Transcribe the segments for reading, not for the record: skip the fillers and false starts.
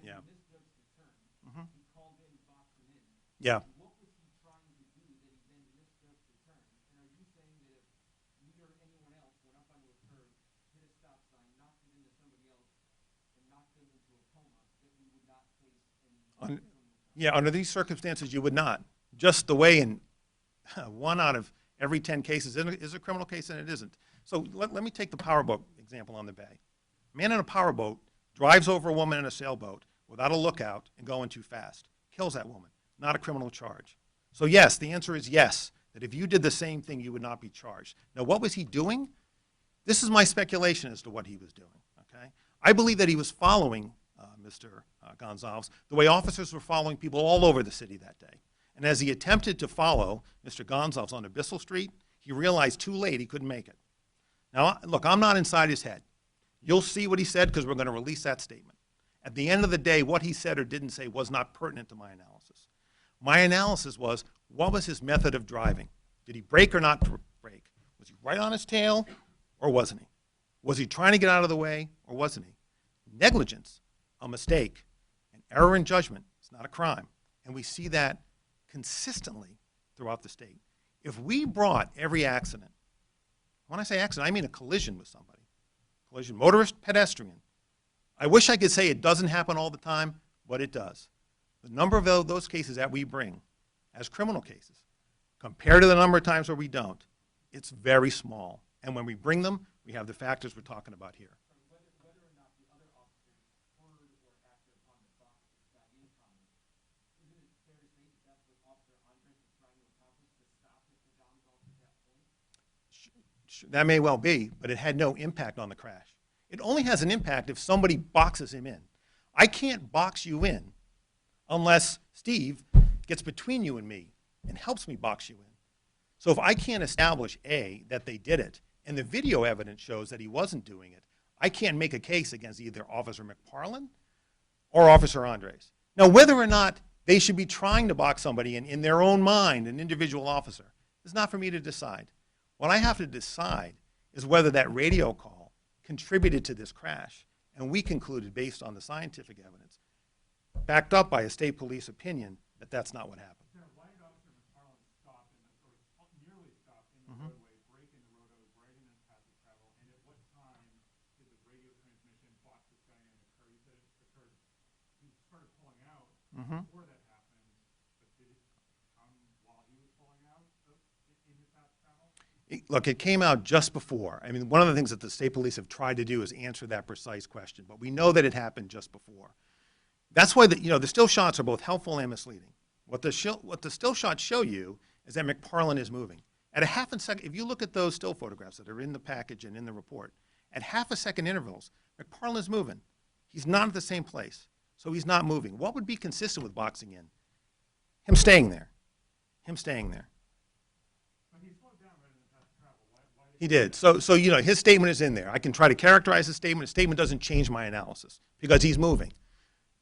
Yeah. he misjudged the turn. Mm-hmm. He called in, boxed him in. Yeah. What was he trying to do that he then misjudged the turn? And are you saying that if me or anyone else went up onto a curb, hit a stop sign, knocked it into somebody else, and knocked them into a coma, that we would not face any criminal charge? Yeah, under these circumstances, you would not. Just the way in 1 out of every 10 cases is a criminal case and it isn't. So let me take the powerboat example on the bay. A man in a powerboat drives over a woman in a sailboat without a lookout and going too fast, kills that woman, not a criminal charge. So yes, the answer is yes, that if you did the same thing, you would not be charged. Now, what was he doing? This is my speculation as to what he was doing, okay? I believe that he was following Mr. Gonzalez the way officers were following people all over the city that day. And as he attempted to follow Mr. Gonzalez on Abyssal Street, he realized too late he couldn't make it. Now, look, I'm not inside his head. You'll see what he said because we're going to release that statement. At the end of the day, what he said or didn't say was not pertinent to my analysis. My analysis was, what was his method of driving? Did he brake or not brake? Was he right on his tail or wasn't he? Was he trying to get out of the way or wasn't he? Negligence, a mistake, an error in judgment is not a crime. And we see that consistently throughout the state. If we brought every accident, when I say accident, I mean a collision with somebody, collision, motorist, pedestrian. I wish I could say it doesn't happen all the time, but it does. The number of those cases that we bring as criminal cases, compared to the number of times where we don't, it's very small. And when we bring them, we have the factors we're talking about here. Whether or not the other officers heard or acted upon the thoughts of that income, isn't it fair to say that that's what Officer Andres was trying to accomplish, to stop Mr. Gonzalez at that point? That may well be, but it had no impact on the crash. It only has an impact if somebody boxes him in. I can't box you in unless Steve gets between you and me and helps me box you in. So if I can't establish, A, that they did it, and the video evidence shows that he wasn't doing it, I can't make a case against either Officer McParland or Officer Andres. Now, whether or not they should be trying to box somebody in their own mind, an individual officer, is not for me to decide. What I have to decide is whether that radio call contributed to this crash, and we concluded, based on the scientific evidence, backed up by a state police opinion, that that's not what happened. Why did Officer McFarland stop in the, or nearly stop in the roadway, break in the roadway, right in the path of travel, and at what time did the radio transmission box this guy in occur? You said it occurred, he started pulling out before that happened, but did it come while he was pulling out in his path of travel? Look, it came out just before. I mean, one of the things that the state police have tried to do is answer that precise question, but we know that it happened just before. That's why the still shots are both helpful and misleading. What the still shots show you is that McParland is moving. At a half a second, if you look at those still photographs that are in the package and in the report, at half a second intervals, McParland is moving. He's not at the same place, so he's not moving. What would be consistent with boxing in? Him staying there. Him staying there. But he slowed down right in the path of travel. Why did He did. So his statement is in there. I can try to characterize his statement. His statement doesn't change my analysis because he's moving.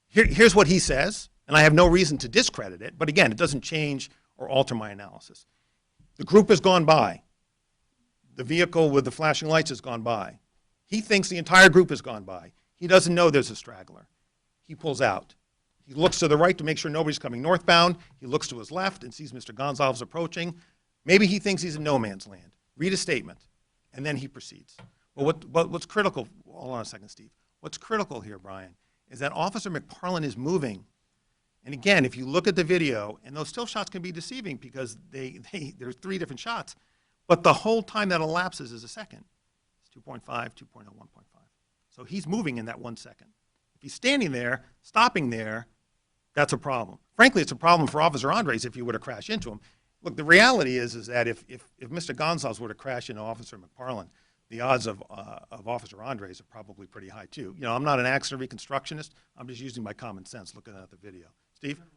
Here's what he says, and I have no reason to discredit it, but again, it doesn't change or alter my analysis. The group has gone by. The vehicle with the flashing lights has gone by. He thinks the entire group has gone by. He doesn't know there's a straggler. He pulls out. He looks to the right to make sure nobody's coming northbound. He looks to his left and sees Mr. Gonzalez approaching. Maybe he thinks he's in no man's land. Read a statement, and then he proceeds. Well, what's critical, hold on a second, Steve. What's critical here, Brian, is that Officer McParland is moving. And again, if you look at the video, and those still shots can be deceiving because there's 3 different shots, but the whole time that elapses is a second. It's 2.5, 2.0, 1.5. So he's moving in that 1 second. If he's standing there, stopping there, that's a problem. Frankly, it's a problem for Officer Andres if he were to crash into him. Look, the reality is that if Mr. Gonzalez were to crash into Officer McParland, the odds of Officer Andres are probably pretty high too. I'm not an accident reconstructionist. I'm just using my common sense looking at the video. Steve? General,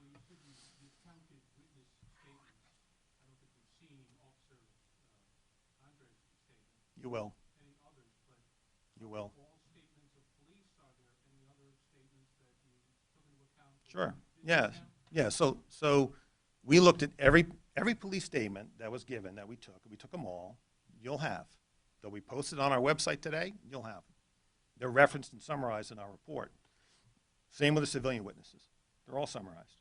you said you counted witness statements. I don't think we've seen Officer Andres' statement. You will. Any others, but You will. all statements of police, are there any other statements that you took into account? Sure. Yeah. Yeah. So we looked at every police statement that was given that we took. We took them all. You'll have. They'll be posted on our website today. You'll have them. They're referenced and summarized in our report. Same with the civilian witnesses. They're all summarized.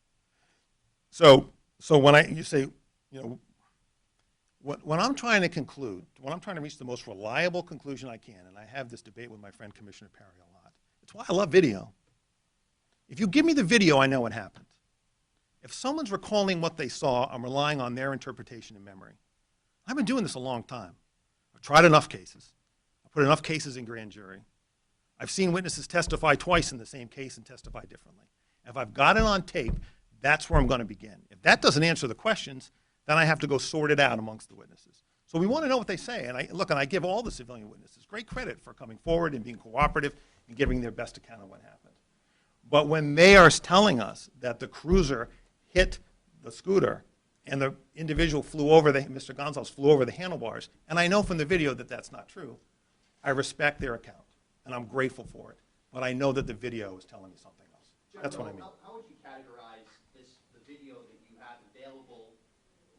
So when you say, you know, when I'm trying to conclude, when I'm trying to reach the most reliable conclusion I can, and I have this debate with my friend Commissioner Pare a lot, it's why I love video. If you give me the video, I know what happened. If someone's recalling what they saw, I'm relying on their interpretation and memory. I've been doing this a long time. I've tried enough cases. I've put enough cases in grand jury. I've seen witnesses testify twice in the same case and testify differently. If I've got it on tape, that's where I'm going to begin. If that doesn't answer the questions, then I have to go sort it out amongst the witnesses. So we want to know what they say. And I give all the civilian witnesses great credit for coming forward and being cooperative and giving their best account of what happened. But when they are telling us that the cruiser hit the scooter and the individual Mr. Gonzalez flew over the handlebars, and I know from the video that that's not true, I respect their account, and I'm grateful for it. But I know that the video is telling me something else. That's what I mean. How would you categorize the video that you have available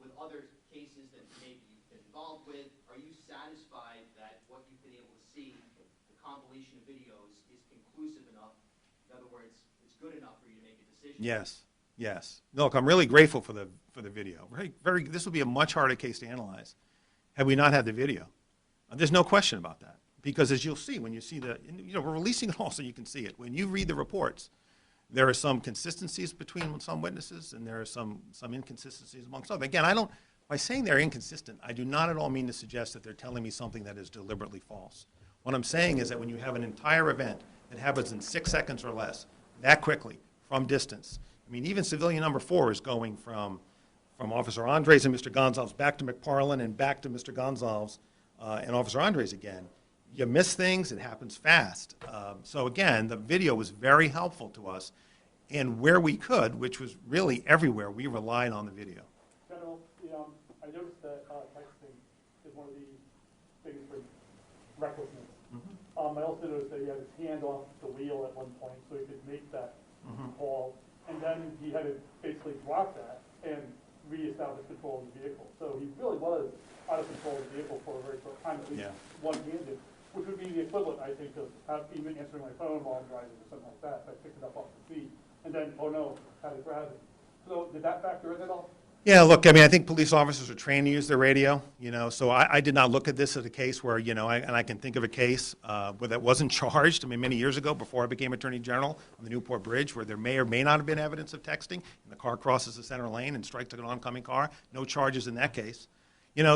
with other cases that maybe you've been involved with? Are you satisfied that what you've been able to see, the compilation of videos, is conclusive enough? In other words, it's good enough for you to make a decision? Yes. Yes. Look, I'm really grateful for the video. This would be a much harder case to analyze had we not had the video. There's no question about that. Because as you'll see, when you see we're releasing it all so you can see it. When you read the reports, there are some consistencies between some witnesses, and there are some inconsistencies amongst others. Again, by saying they're inconsistent, I do not at all mean to suggest that they're telling me something that is deliberately false. What I'm saying is that when you have an entire event that happens in 6 seconds or less, that quickly, from distance, I mean, even civilian number 4 is going from Officer Andres and Mr. Gonzalez back to McParland and back to Mr. Gonzalez and Officer Andres again. You miss things, it happens fast. So again, the video was very helpful to us, and where we could, which was really everywhere, we relied on the video. General, I noticed that texting is one of the things for recklessness. I also noticed that he had his hand off the wheel at one point so he could make that call, and then he had to basically drop that and reestablish control of the vehicle. So he really was out of control of the vehicle for a very short time, at least one-handed, which would be the equivalent, I think, of even answering my phone while I'm driving or something like that. I picked it up off the seat, and then, oh no, had to grab it. So did that factor in at all? Yeah, look, I mean, I think police officers are trained to use their radio, so I did not look at this as a case where, and I can think of a case where that wasn't charged, I mean, many years ago, before I became Attorney General, on the Newport Bridge, where there may or may not have been evidence of texting, and the car crosses the center lane and strikes an oncoming car. No charges in that case.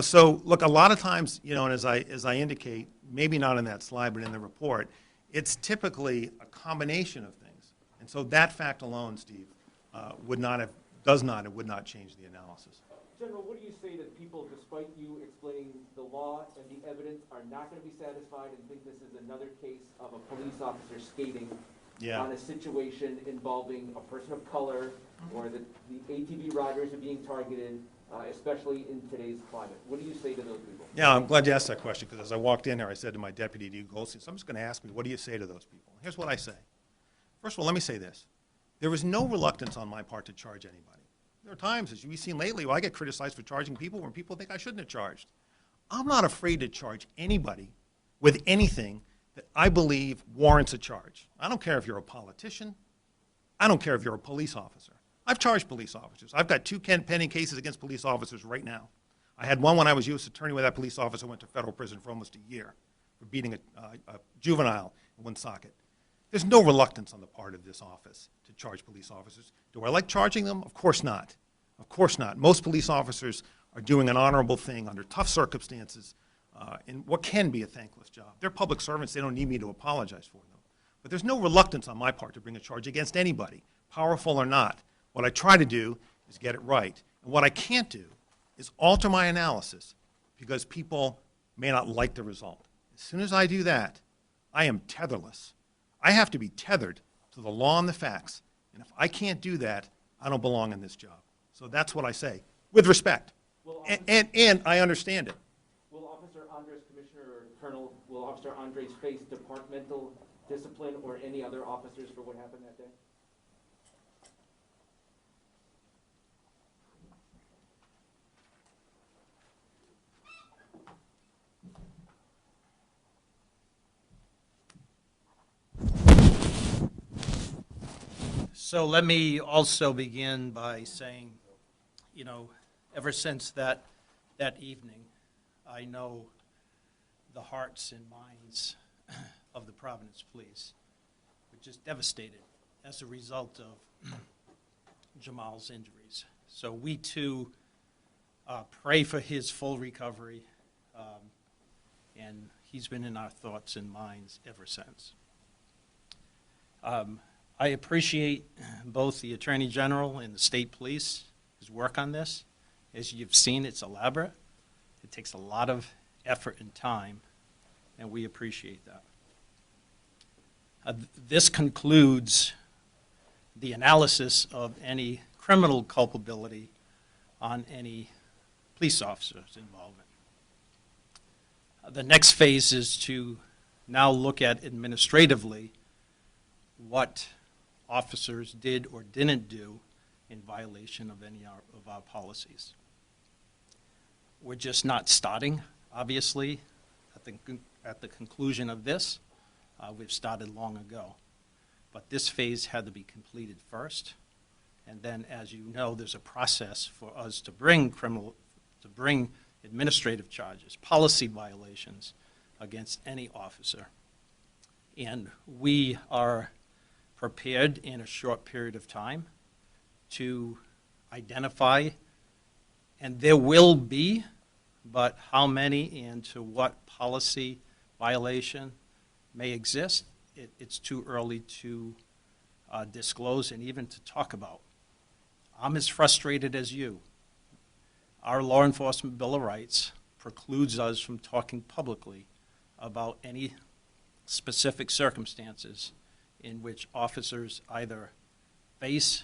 So look, a lot of times, and as I indicate, maybe not in that slide, but in the report, it's typically a combination of things. And so that fact alone, Steve, would not change the analysis. General, what do you say that people, despite you explaining the law and the evidence, are not going to be satisfied and think this is another case of a police officer skating on a situation involving a person of color, or that the ATV riders are being targeted, especially in today's climate? What do you say to those people? Yeah, I'm glad you asked that question, because as I walked in here, I said to my deputy, D. Goldstein, someone's going to ask me, what do you say to those people? Here's what I say. First of all, let me say this. There was no reluctance on my part to charge anybody. There are times, as we've seen lately, where I get criticized for charging people when people think I shouldn't have charged. I'm not afraid to charge anybody with anything that I believe warrants a charge. I don't care if you're a politician. I don't care if you're a police officer. I've charged police officers. I've got 2 pending cases against police officers right now. I had one when I was U.S. Attorney where that police officer went to federal prison for almost a year for beating a juvenile in Woonsocket. There's no reluctance on the part of this office to charge police officers. Do I like charging them? Of course not. Of course not. Most police officers are doing an honorable thing under tough circumstances in what can be a thankless job. They're public servants. They don't need me to apologize for them. But there's no reluctance on my part to bring a charge against anybody, powerful or not. What I try to do is get it right. And what I can't do is alter my analysis because people may not like the result. As soon as I do that, I am tetherless. I have to be tethered to the law and the facts. And if I can't do that, I don't belong in this job. So that's what I say, with respect. And I understand it. Will Officer Andres, Commissioner or Colonel, will Officer Andres face departmental discipline or any other officers for what happened that day? So let me also begin by saying, you know, ever since that evening, I know the hearts and minds of the Providence Police were just devastated as a result of Jamal's injuries. So we too pray for his full recovery, and he's been in our thoughts and minds ever since. I appreciate both the Attorney General and the State Police, his work on this. As you've seen, it's elaborate. It takes a lot of effort and time, and we appreciate that. This concludes the analysis of any criminal culpability on any police officer's involvement. The next phase is to now look at administratively what officers did or didn't do in violation of any of our policies. We're just not starting, obviously, at the conclusion of this. We've started long ago. But this phase had to be completed first. And then, as you know, there's a process for us to bring administrative charges, policy violations against any officer. And we are prepared in a short period of time to identify, and there will be, but how many and to what policy violation may exist, it's too early to disclose and even to talk about. I'm as frustrated as you. Our Law Enforcement Bill of Rights precludes us from talking publicly about any specific circumstances in which officers either face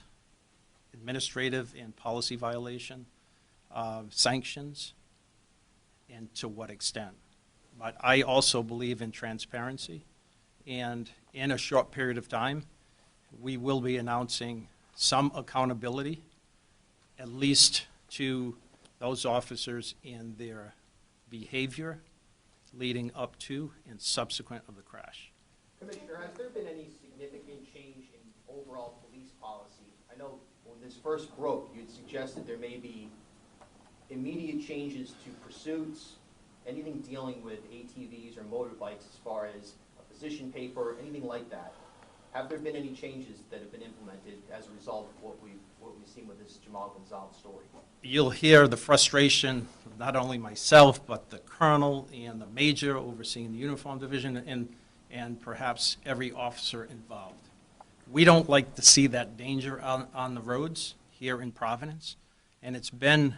administrative and policy violation sanctions, and to what extent. But I also believe in transparency, and in a short period of time, we will be announcing some accountability, at least to those officers in their behavior leading up to and subsequent of the crash. Commissioner, has there been any significant change in overall police policy? I know when this first broke, you'd suggested there may be immediate changes to pursuits, anything dealing with ATVs or motorbikes as far as a position paper, anything like that. Have there been any changes that have been implemented as a result of what we've seen with this Jamal Gonzalez story? You'll hear the frustration of not only myself, but the colonel and the major overseeing the uniform division and perhaps every officer involved. We don't like to see that danger on the roads here in Providence, and it's been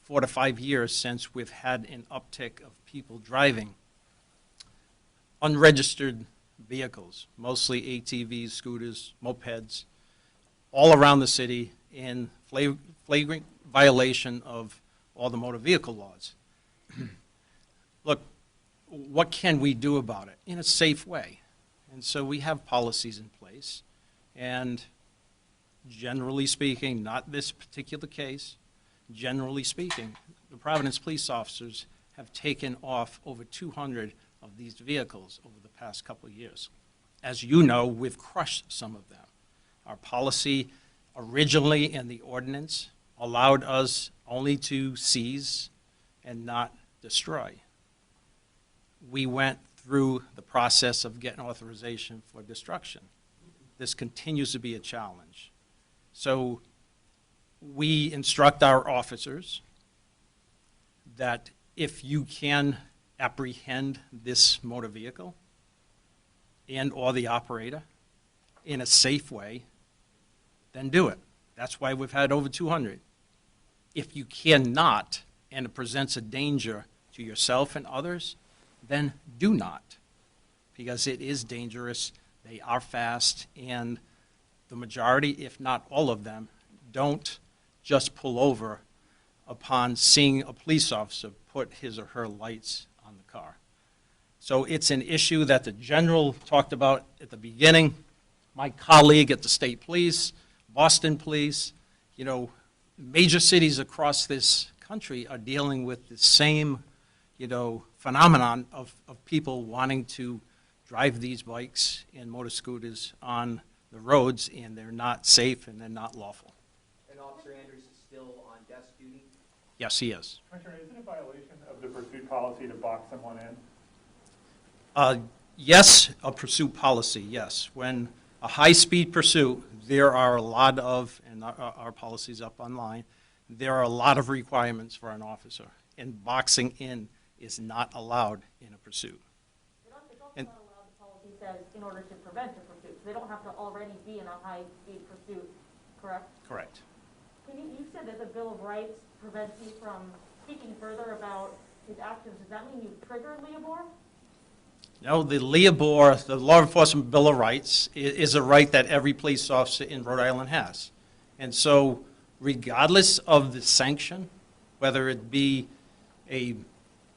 4 to 5 years since we've had an uptick of people driving unregistered vehicles, mostly ATVs, scooters, mopeds, all around the city in flagrant violation of all the motor vehicle laws. Look, what can we do about it in a safe way? And so we have policies in place, and generally speaking, not this particular case, generally speaking, the Providence police officers have taken off over 200 of these vehicles over the past couple of years. As you know, we've crushed some of them. Our policy originally in the ordinance allowed us only to seize and not destroy. We went through the process of getting authorization for destruction. This continues to be a challenge. So we instruct our officers that if you can apprehend this motor vehicle and or the operator in a safe way, then do it. That's why we've had over 200. If you cannot, and it presents a danger to yourself and others, then do not, because it is dangerous, they are fast, and the majority, if not all of them, don't just pull over upon seeing a police officer put his or her lights on the car. So it's an issue that the general talked about at the beginning. My colleague at the state police, Boston police, you know, major cities across this country are dealing with the same, you know, phenomenon of people wanting to drive these bikes and motor scooters on the roads, and they're not safe and they're not lawful. And Officer Andrews is still on desk duty? Yes, he is. Commissioner, is it a violation of the pursuit policy to box someone in? Yes, a pursuit policy, yes. When a high-speed pursuit, there are a lot of, and our policy's up online, there are a lot of requirements for an officer, and boxing in is not allowed in a pursuit. It's also And- not allowed, the policy says, in order to prevent a pursuit. So they don't have to already be in a high-speed pursuit, correct? Correct. You said that the Bill of Rights prevents you from speaking further about his actions. Does that mean you've triggered Leobor? No, the LEOBOR, the Law Enforcement Bill of Rights, is a right that every police officer in Rhode Island has. And so regardless of the sanction, whether it be a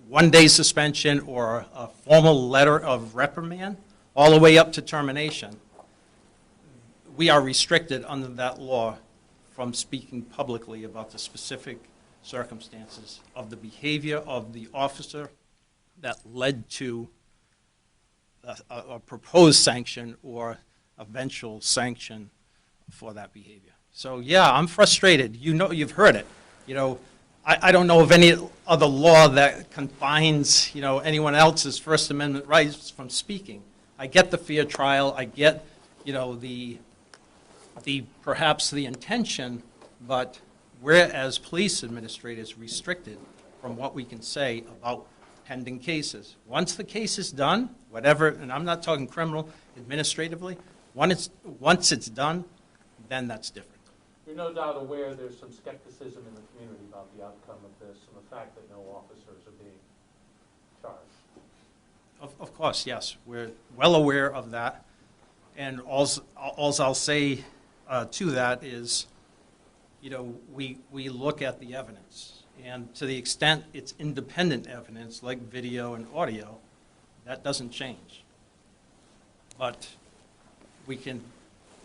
one-day suspension or a formal letter of reprimand, all the way up to termination, we are restricted under that law from speaking publicly about the specific circumstances of the behavior of the officer that led to a proposed sanction or eventual sanction for that behavior. So, yeah, I'm frustrated. You know, you've heard it. You know, I don't know of any other law that confines, anyone else's First Amendment rights from speaking. I get the fair trial, I get, the perhaps the intention, but we're, as police administrators, restricted from what we can say about pending cases. Once the case is done, whatever, and I'm not talking criminal, administratively, once it's done, then that's different. You're no doubt aware there's some skepticism in the community about the outcome of this and the fact that no officers are being charged. Of course, yes, we're well aware of that. And alls I'll say to that is, we look at the evidence. And to the extent it's independent evidence, like video and audio, that doesn't change. But we can,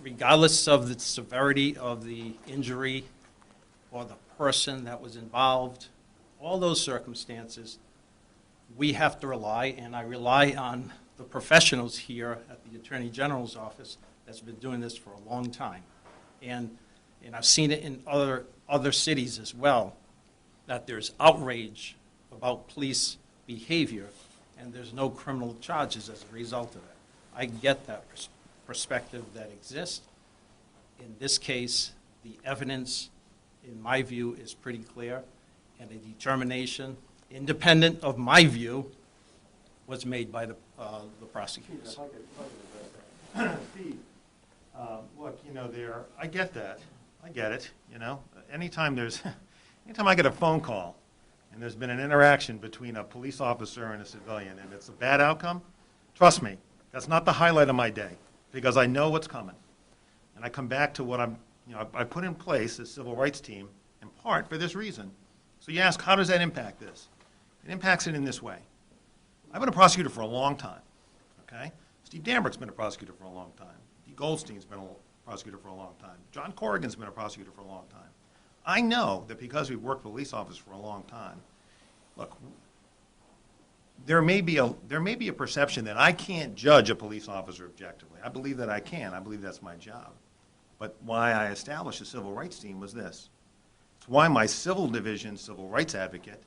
regardless of the severity of the injury or the person that was involved, all those circumstances, we have to rely, and I rely on the professionals here at the Attorney General's office that's been doing this for a long time. And I've seen it in other cities as well, that there's outrage about police behavior, and there's no criminal charges as a result of it. I get that perspective that exists. In this case, the evidence, in my view, is pretty clear, and a determination, independent of my view, was made by the prosecutors. If I could address that. Steve, look, I get that. I get it, Anytime I get a phone call and there's been an interaction between a police officer and a civilian and it's a bad outcome, trust me, that's not the highlight of my day because I know what's coming. And I come back to what I put in place this civil rights team in part for this reason. So you ask, how does that impact this? It impacts it in this way. I've been a prosecutor for a long time, okay? Steve Dambrick's been a prosecutor for a long time. Dee Goldstein's been a prosecutor for a long time. John Corrigan's been a prosecutor for a long time. I know that because we've worked with police officers for a long time, look, there may be a perception that I can't judge a police officer objectively. I believe that I can. I believe that's my job. But why I established a civil rights team was this. It's why my civil division's civil rights advocate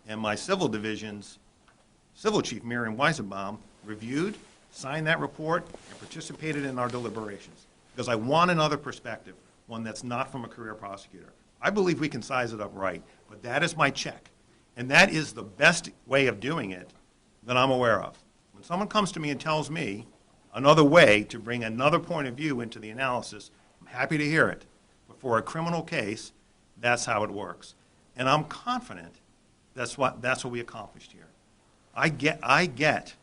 and my civil division's civil chief, Miriam Weisenbaum, reviewed, signed that report, and participated in our deliberations. Because I want another perspective, one that's not from a career prosecutor. I believe we can size it up right, but that is my check. And that is the best way of doing it that I'm aware of. When someone comes to me and tells me another way to bring another point of view into the analysis, I'm happy to hear it. But for a criminal case, that's how it works. And I'm confident that's what we accomplished here. I get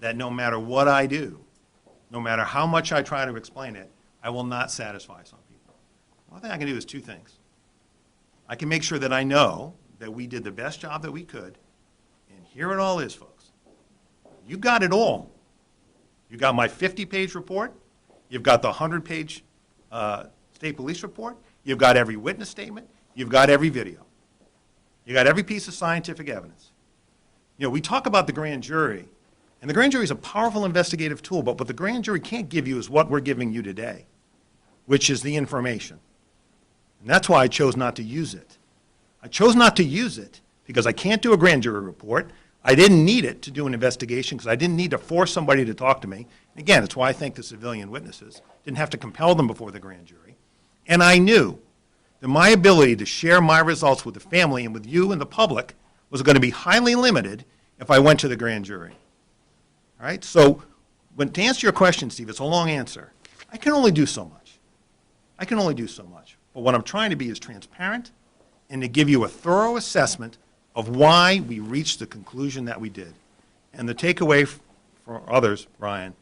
that no matter what I do, no matter how much I try to explain it, I will not satisfy some people. One thing I can do is two things. I can make sure that I know that we did the best job that we could, and here it all is, folks. You got it all. You got my 50-page report. You've got the 100-page state police report. You've got every witness statement. You've got every video. You got every piece of scientific evidence. We talk about the grand jury And the grand jury is a powerful investigative tool, but what the grand jury can't give you is what we're giving you today, which is the information. And that's why I chose not to use it. I chose not to use it because I can't do a grand jury report. I didn't need it to do an investigation because I didn't need to force somebody to talk to me. Again, it's why I thank the civilian witnesses. Didn't have to compel them before the grand jury. And I knew that my ability to share my results with the family and with you and the public was going to be highly limited if I went to the grand jury. All right? So to answer your question, Steve, it's a long answer. I can only do so much. I can only do so much. But what I'm trying to be is transparent and to give you a thorough assessment of why we reached the conclusion that we did. And the takeaway for others, Brian,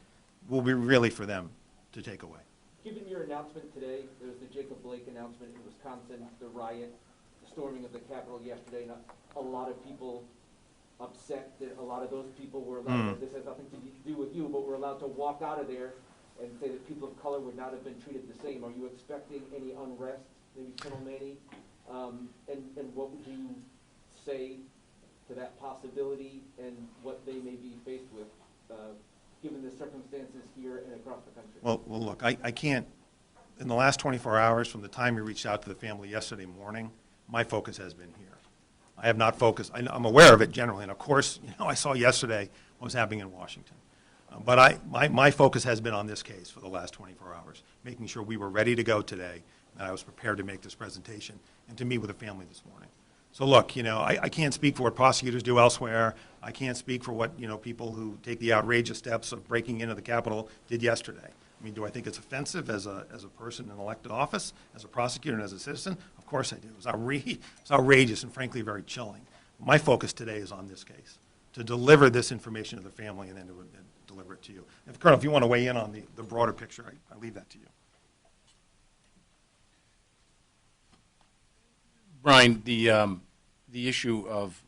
will be really for them to take away. Given your announcement today, there was the Jacob Blake announcement in Wisconsin, the riot, the storming of the Capitol yesterday, and a lot of people upset that a lot of those people were allowed, this has nothing to do with you, but were allowed to walk out of there and say that people of color would not have been treated the same. Are you expecting any unrest, maybe Colonel Manni? And what would you say to that possibility and what they may be faced with, given the circumstances here and across the country? Well, look, I can't, in the last 24 hours from the time you reached out to the family yesterday morning, my focus has been here. I have not focused, I'm aware of it generally, and of course, I saw yesterday what was happening in Washington. But my focus has been on this case for the last 24 hours, making sure we were ready to go today, and I was prepared to make this presentation and to meet with the family this morning. So look, I can't speak for what prosecutors do elsewhere. I can't speak for what, people who take the outrageous steps of breaking into the Capitol did yesterday. I mean, do I think it's offensive as a person in elected office, as a prosecutor and as a citizen? Of course I do. It was outrageous and frankly very chilling. My focus today is on this case, to deliver this information to the family and then to deliver it to you. Colonel, if you want to weigh in on the broader picture, I leave that to you. Brian, the issue of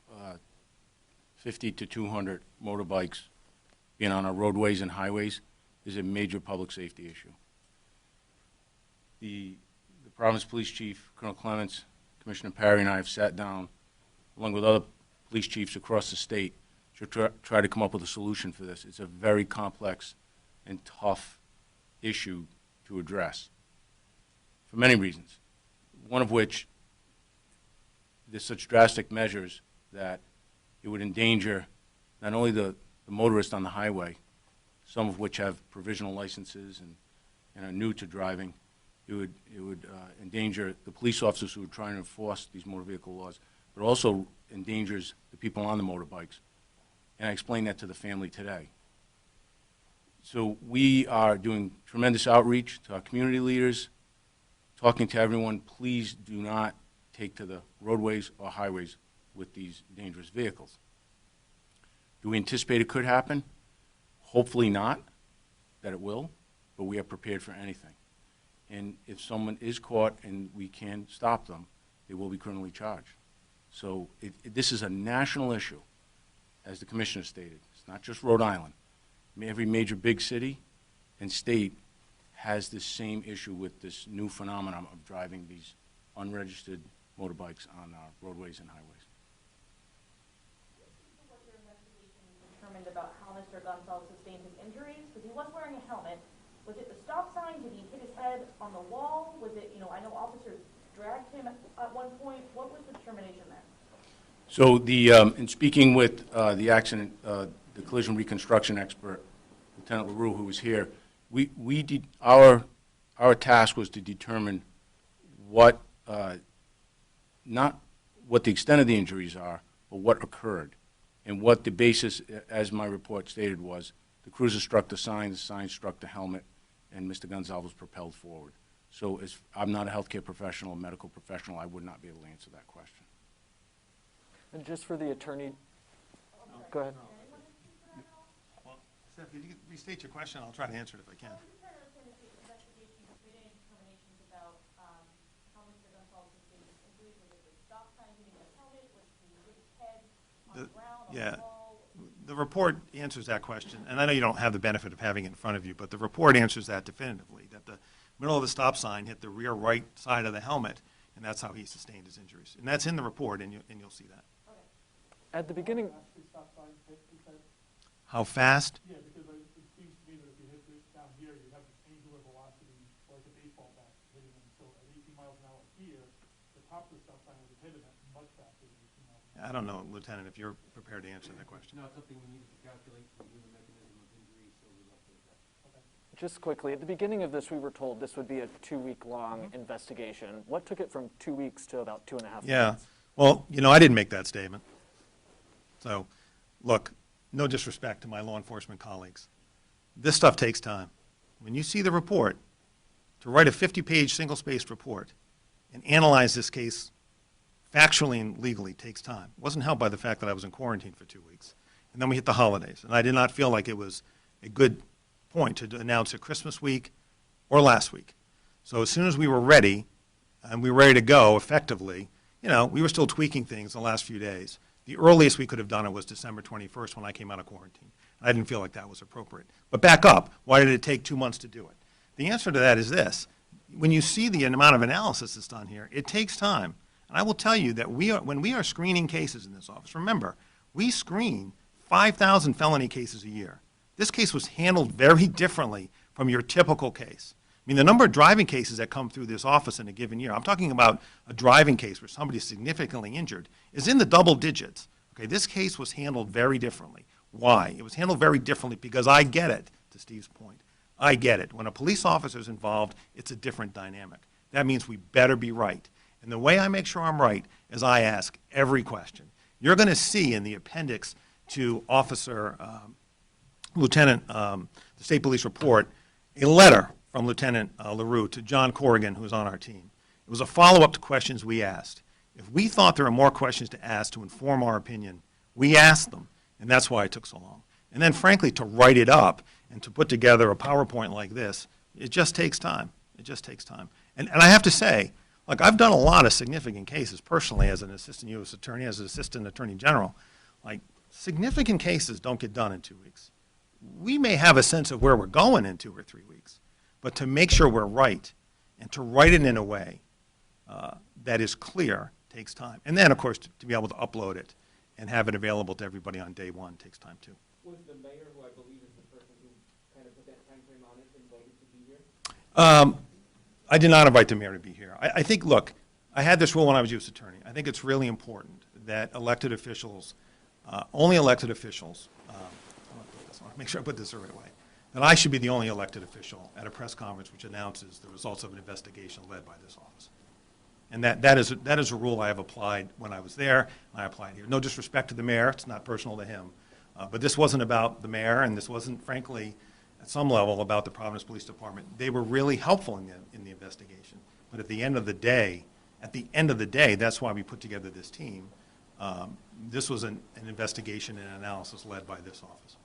50 to 200 motorbikes being on our roadways and highways is a major public safety issue. The Providence Police Chief, Colonel Clements, Commissioner Pare, and I have sat down, along with other police chiefs across the state, to try to come up with a solution for this. It's a very complex and tough issue to address for many reasons, one of which there's such drastic measures that it would endanger not only the motorists on the highway, some of which have provisional licenses and are new to driving. It would endanger the police officers who are trying to enforce these motor vehicle laws, but also endangers the people on the motorbikes. And I explained that to the family today. So we are doing tremendous outreach to our community leaders, talking to everyone. Please do not take to the roadways or highways with these dangerous vehicles. Do we anticipate it could happen? Hopefully not, that it will, but we are prepared for anything. And if someone is caught and we can stop them, they will be criminally charged. So this is a national issue, as the Commissioner stated. It's not just Rhode Island. Every major big city and state has this same issue with this new phenomenon of driving these unregistered motorbikes on our roadways and highways. What your investigation determined about how Mr. Gonzalez sustained his injuries? Because he was wearing a helmet. Was it the stop sign? Did he hit his head on the wall? Was it, I know officers dragged him at one point. What was the determination there? So in speaking with the accident, the collision reconstruction expert, Lieutenant LaRue, who was here, we did, our task was to determine what, not what the extent of the injuries are, but what occurred. And what the basis, as my report stated, was the cruiser struck the sign struck the helmet, and Mr. Gonzalez was propelled forward. So I'm not a healthcare professional, a medical professional, I would not be able to answer that question. And just for the attorney, go ahead. Well, Steph, if you could restate your question, I'll try to answer it if I can. Yeah, the report answers that question, and I know you don't have the benefit of having it in front of you, but the report answers that definitively, that the middle of the stop sign hit the rear right side of the helmet, and that's how he sustained his injuries. And that's in the report, and you'll see that. At the beginning, How fast? Yeah, because it seems to me that if you hit this down here, you have this angular velocity like a baseball bat hitting them. So at 18 miles an hour here, the top of the stop sign would have hit it at much faster than 18 miles an hour. I don't know, Lieutenant, if you're prepared to answer that question. Not something we needed to calculate, we knew the mechanism of injury, so we left it at that. Just quickly, at the beginning of this, we were told this would be a 2-week-long investigation. What took it from 2 weeks to about 2.5 Yeah, months? well, I didn't make that statement. So, look, no disrespect to my law enforcement colleagues. This stuff takes time. When you see the report, to write a 50-page single-spaced report and analyze this case factually and legally takes time. It wasn't helped by the fact that I was in quarantine for 2 weeks. And then we hit the holidays, and I did not feel like it was a good point to announce it Christmas week or last week. So as soon as we were ready, and we were ready to go effectively, we were still tweaking things the last few days. The earliest we could have done it was December 21st when I came out of quarantine. I didn't feel like that was appropriate. But back up, why did it take 2 months to do it? The answer to that is this. When you see the amount of analysis that's done here, it takes time. And I will tell you that when we are screening cases in this office, remember, we screen 5,000 felony cases a year. This case was handled very differently from your typical case. I mean, the number of driving cases that come through this office in a given year, I'm talking about a driving case where somebody is significantly injured, is in the double digits. Okay, this case was handled very differently. Why? It was handled very differently because I get it, to Steve's point. I get it. When a police officer is involved, it's a different dynamic. That means we better be right. And the way I make sure I'm right is I ask every question. You're going to see in the appendix to Lieutenant, the State Police report, a letter from Lieutenant LaRue to John Corrigan, who's on our team. It was a follow-up to questions we asked. If we thought there were more questions to ask to inform our opinion, we asked them, and that's why it took so long. And then, frankly, to write it up and to put together a PowerPoint like this, it just takes time. It just takes time. And I have to say, look, I've done a lot of significant cases personally as an assistant U.S. attorney, as an assistant attorney general. Like, significant cases don't get done in 2 weeks. We may have a sense of where we're going in 2 or 3 weeks, but to make sure we're right and to write it in a way that is clear takes time. And then, of course, to be able to upload it and have it available to everybody on day one takes time too. Was the mayor, who I believe is the person who kind of put that timeframe on it, invited to be here? I did not invite the mayor to be here. I think, look, I had this rule when I was U.S. attorney. I think it's really important that elected officials, only elected officials, make sure I put this the right way, that I should be the only elected official at a press conference which announces the results of an investigation led by this office. And that is a rule I have applied when I was there, and I apply it here. No disrespect to the mayor, it's not personal to him. But this wasn't about the mayor, and this wasn't, frankly, at some level, about the Providence Police Department. They were really helpful in the investigation. But at the end of the day, that's why we put together this team. This was an investigation and analysis led by this office.